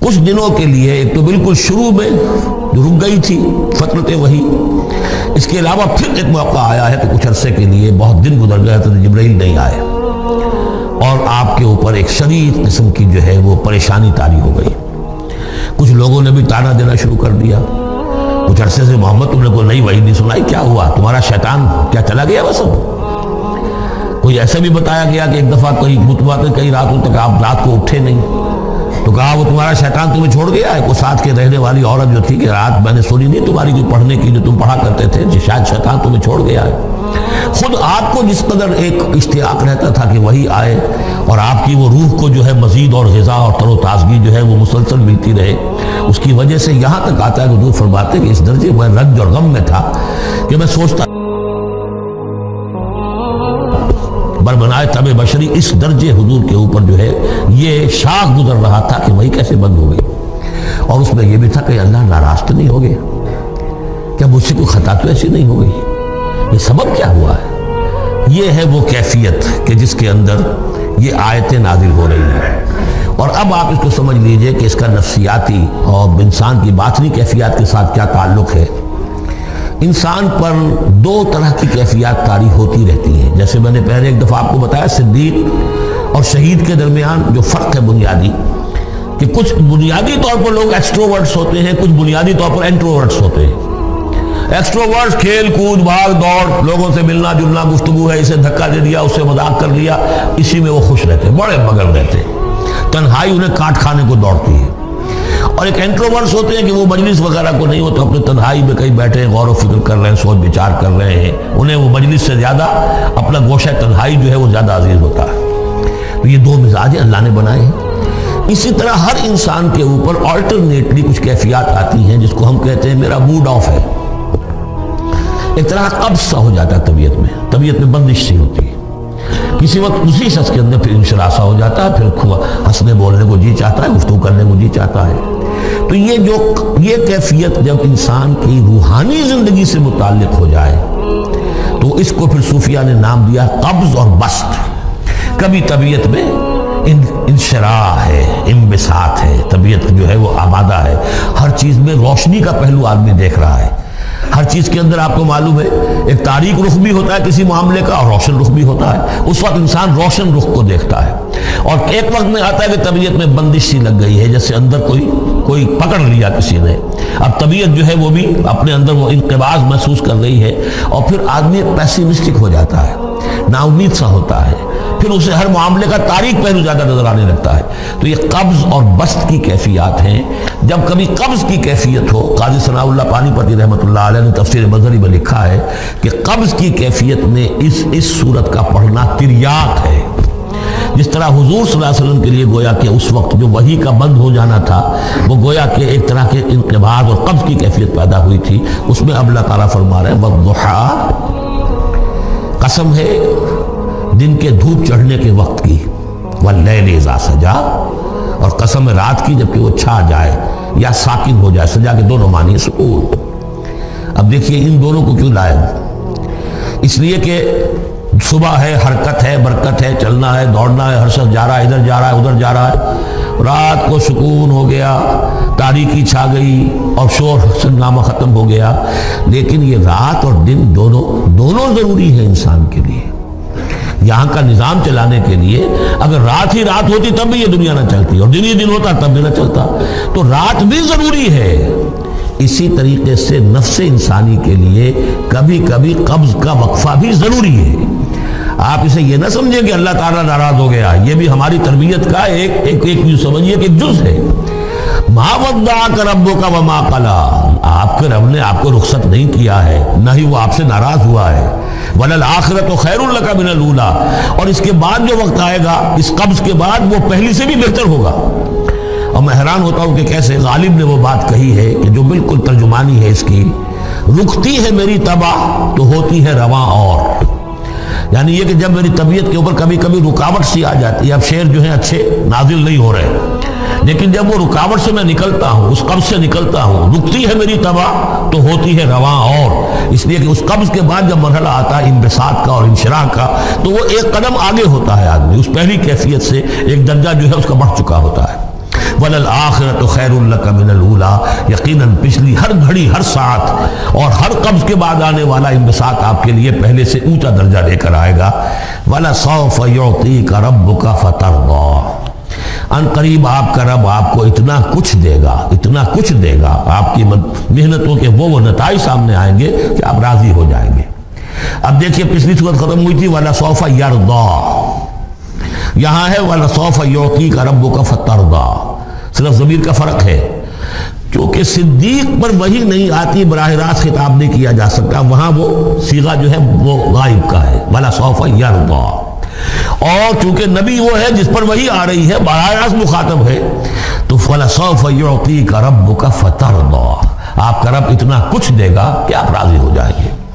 کچھ دنوں کے لیے، ایک تو بالکل شروع میں جو رک گئی تھی فترت وحی، اس کے علاوہ پھر ایک موقع آیا ہے کہ کچھ عرصے کے لیے بہت دن گزر گئے تو جبرائیل نہیں آئے، اور آپ کے اوپر ایک شدید قسم کی جو ہے وہ پریشانی طاری ہو گئی۔ کچھ لوگوں نے بھی طعنہ دینا شروع کر دیا، کچھ عرصے سے محمد تم نے کوئی نئی وحی نہیں سنائی، کیا ہوا تمہارا شیطان کیا چلا گیا بس؟ کوئی ایسا بھی بتایا گیا کہ ایک دفعہ کئی راتوں تک آپ رات کو اٹھے نہیں، تو کہا وہ تمہارا شیطان تمہیں چھوڑ گیا ہے۔ کوئی ساتھ کے رہنے والی عورت جو تھی کہ رات میں نے سنی نہیں تمہاری جو پڑھنے کی جو تم پڑھا کرتے تھے، شاید شیطان تمہیں چھوڑ گیا ہے۔ خود آپ کو جس قدر ایک اشتیاق رہتا تھا کہ وہی آئے اور آپ کی وہ روح کو جو ہے مزید اور غذا اور تر و تازگی جو ہے وہ مسلسل ملتی رہے، اس کی وجہ سے یہاں تک آتا ہے کہ حضور فرماتے کہ اس درجے میں رنج اور غم میں تھا کہ میں سوچتا بربنائے طبع بشری، اس درجے حضور کے اوپر جو ہے یہ شاخ گزر رہا تھا کہ وہی کیسے بند ہو گئی، اور اس میں یہ بھی تھا کہ اللہ ناراض تو نہیں ہو گیا، کیا مجھ سے کوئی خطا تو ایسی نہیں ہو گئی، یہ سبب کیا ہوا ہے؟ یہ ہے وہ کیفیت کہ جس کے اندر یہ آیتیں نازل ہو رہی ہیں۔ اور اب آپ اس کو سمجھ لیجئے کہ اس کا نفسیاتی اور انسان کی باطنی کیفیات کے ساتھ کیا تعلق ہے۔ انسان پر دو طرح کی کیفیات طاری ہوتی رہتی ہیں، جیسے میں نے پہلے ایک دفعہ آپ کو بتایا صدیق اور شہید کے درمیان جو فرق ہے بنیادی، کہ کچھ بنیادی طور پر لوگ ایکسٹروورٹس ہوتے ہیں، کچھ بنیادی طور پر انٹروورٹس ہوتے ہیں۔ ایکسٹروورٹس کھیل کود بھاگ دوڑ، لوگوں سے ملنا جلنا، گفتگو ہے، اسے دھکا دے دیا، اسے مذاق کر لیا، اسی میں وہ خوش رہتے، بڑے مگن رہتے، تنہائی انہیں کاٹ کھانے کو دوڑتی ہے۔ اور ایک انٹروورٹس ہوتے ہیں کہ وہ مجلس وغیرہ کو نہیں ہوتا، اپنے تنہائی میں کہیں بیٹھے غور و فکر کر رہے ہیں، سوچ بچار کر رہے ہیں، انہیں وہ مجلس سے زیادہ اپنا گوشہ تنہائی جو ہے وہ زیادہ عزیز ہوتا ہے۔ تو یہ دو مزاج اللہ نے بنائے ہیں۔ اسی طرح ہر انسان کے اوپر آلٹرنیٹلی کچھ کیفیات آتی ہیں جس کو ہم کہتے ہیں میرا موڈ آف ہے، ایک طرح قبض سا ہو جاتا ہے طبیعت میں بندش سی ہوتی ہے، کسی وقت اسی شخص کے اندر پھر انشراح سا ہو جاتا ہے، پھر ہنسنے بولنے کو جی چاہتا ہے، گفتگو کرنے کو جی چاہتا ہے۔ تو یہ کیفیت جب انسان کی روحانی زندگی سے متعلق ہو جائے تو اس کو پھر صوفیہ نے نام دیا قبض اور بسط۔ کبھی طبیعت میں انشراح ہے، انبساط ہے، طبیعت جو ہے وہ آبادہ ہے، ہر چیز میں روشنی کا پہلو آدمی دیکھ رہا ہے، ہر چیز کے اندر آپ کو معلوم ہے ایک تاریک رخ بھی ہوتا ہے کسی معاملے کا اور روشن رخ بھی ہوتا ہے، اس وقت انسان روشن رخ کو دیکھتا ہے۔ اور ایک وقت میں آتا ہے کہ طبیعت میں بندش سی لگ گئی ہے، جیسے اندر کوئی پکڑ لیا کسی نے، اب طبیعت جو ہے وہ بھی اپنے اندر وہ انقباض محسوس کر رہی ہے، اور پھر آدمی پیسیمسٹک ہو جاتا ہے، نا امید سا ہوتا ہے، پھر اسے ہر معاملے کا تاریک پہلو زیادہ نظر آنے لگتا ہے۔ تو یہ قبض اور بسط کی کیفیات ہیں۔ جب کبھی قبض کی کیفیت ہو، قاضی ثناء اللہ پانی پتی رحمۃ اللہ علیہ نے تفسیر مظہری میں لکھا ہے کہ قبض کی کیفیت میں اس صورت کا پڑھنا تریاق ہے، جس طرح حضور صلی اللہ علیہ وسلم کے لیے گویا کہ اس وقت جو وحی کا بند ہو جانا تھا وہ گویا کہ ایک طرح کے انقباض اور قبض کی کیفیت پیدا ہوئی تھی، اس میں اب اللہ تعالیٰ فرما رہے ہیں وَالضُّحَىٰ، قسم ہے دن کے دھوپ چڑھنے کے وقت کی، وَاللَّيْلِ إِذَا سَجَىٰ، اور قسم ہے رات کی جبکہ وہ چھا جائے یا ساکن ہو جائے، سجا کے دونوں معنی ہے سکون۔ اب دیکھیے ان دونوں کو کیوں لائے، اس لیے کہ صبح ہے، حرکت ہے، برکت ہے، چلنا ہے، دوڑنا ہے، ہر شخص جا رہا ہے، ادھر جا رہا ہے ادھر جا رہا ہے، رات کو سکون ہو گیا، تاریکی چھا گئی اور شور سنگامہ ختم ہو گیا۔ لیکن یہ رات اور دن دونوں ضروری ہے انسان کے لیے، یہاں کا نظام چلانے کے لیے۔ اگر رات ہی رات ہوتی تب بھی یہ دنیا نہ چلتی، اور دن ہی دن ہوتا تب بھی نہ چلتا، تو رات بھی ضروری ہے۔ اسی طریقے سے نفس انسانی کے لیے کبھی کبھی قبض کا وقفہ بھی ضروری ہے۔ آپ اسے یہ نہ سمجھیں کہ اللہ تعالیٰ ناراض ہو گیا، یہ بھی ہماری تربیت کا ایک سمجھیے کہ ایک جز ہے۔ ما ودعک ربک وما قلی، آپ کے رب نے آپ کو رخصت نہیں کیا ہے، نہ ہی وہ آپ سے ناراض ہوا ہے۔ وَلَلْآخِرَةُ خَيْرٌ لَكَ مِنَ الْأُولَىٰ، اور اس کے بعد جو وقت آئے گا اس قبض کے بعد وہ پہلی سے بھی بہتر ہوگا۔ اور میں حیران ہوتا ہوں کہ کیسے غالب نے وہ بات کہی ہے کہ جو بالکل ترجمانی ہے اس کی، رکتی ہے میری طبع تو ہوتی ہے رواں اور، یعنی یہ کہ جب میری طبیعت کے اوپر کبھی کبھی رکاوٹ سی آ جاتی ہے، اب شعر جو ہیں اچھے نازل نہیں ہو رہے، لیکن جب وہ رکاوٹ سے میں نکلتا ہوں، اس قبض سے نکلتا ہوں، رکتی ہے میری طبع تو ہوتی ہے رواں اور، اس لیے کہ اس قبض کے بعد جب مرحلہ آتا ہے انبساط کا اور انشراح کا تو وہ ایک قدم آگے ہوتا ہے، آدمی اس پہلی کیفیت سے ایک درجہ جو ہے اس کا بڑھ چکا ہوتا ہے۔ وَلَلْآخِرَةُ خَيْرٌ لَكَ مِنَ الْأُولَىٰ، یقیناً پچھلی ہر گھڑی، ہر ساعت اور ہر قبض کے بعد آنے والا انبساط آپ کے لیے پہلے سے اونچا درجہ لے کر آئے گا۔ وَلَسَوْفَ يُعْطِيكَ رَبُّكَ فَتَرْضَىٰ، ان قریب آپ کا رب آپ کو اتنا کچھ دے گا، اتنا کچھ دے گا، آپ کی محنتوں کے وہ نتائج سامنے آئیں گے کہ آپ راضی ہو جائیں گے۔ اب دیکھیے پچھلی صورت ختم ہوئی تھی وَلَسَوْفَ يَرْضَىٰ، یہاں ہے وَلَسَوْفَ يُعْطِيكَ رَبُّكَ فَتَرْضَىٰ، صرف ضمیر کا فرق ہے، کیونکہ صدیق پر وحی نہیں آتی، براہ راست خطاب نہیں کیا جا سکتا، وہاں وہ صیغہ جو ہے وہ غائب کا ہے، وَلَسَوْفَ يَرْضَىٰ۔ اور چونکہ نبی وہ ہے جس پر وحی آ رہی ہے، براہ راست مخاطب ہے، تو وَلَسَوْفَ يُعْطِيكَ رَبُّكَ فَتَرْضَىٰ، آپ کا رب اتنا کچھ دے گا کہ آپ راضی ہو جائیں گے۔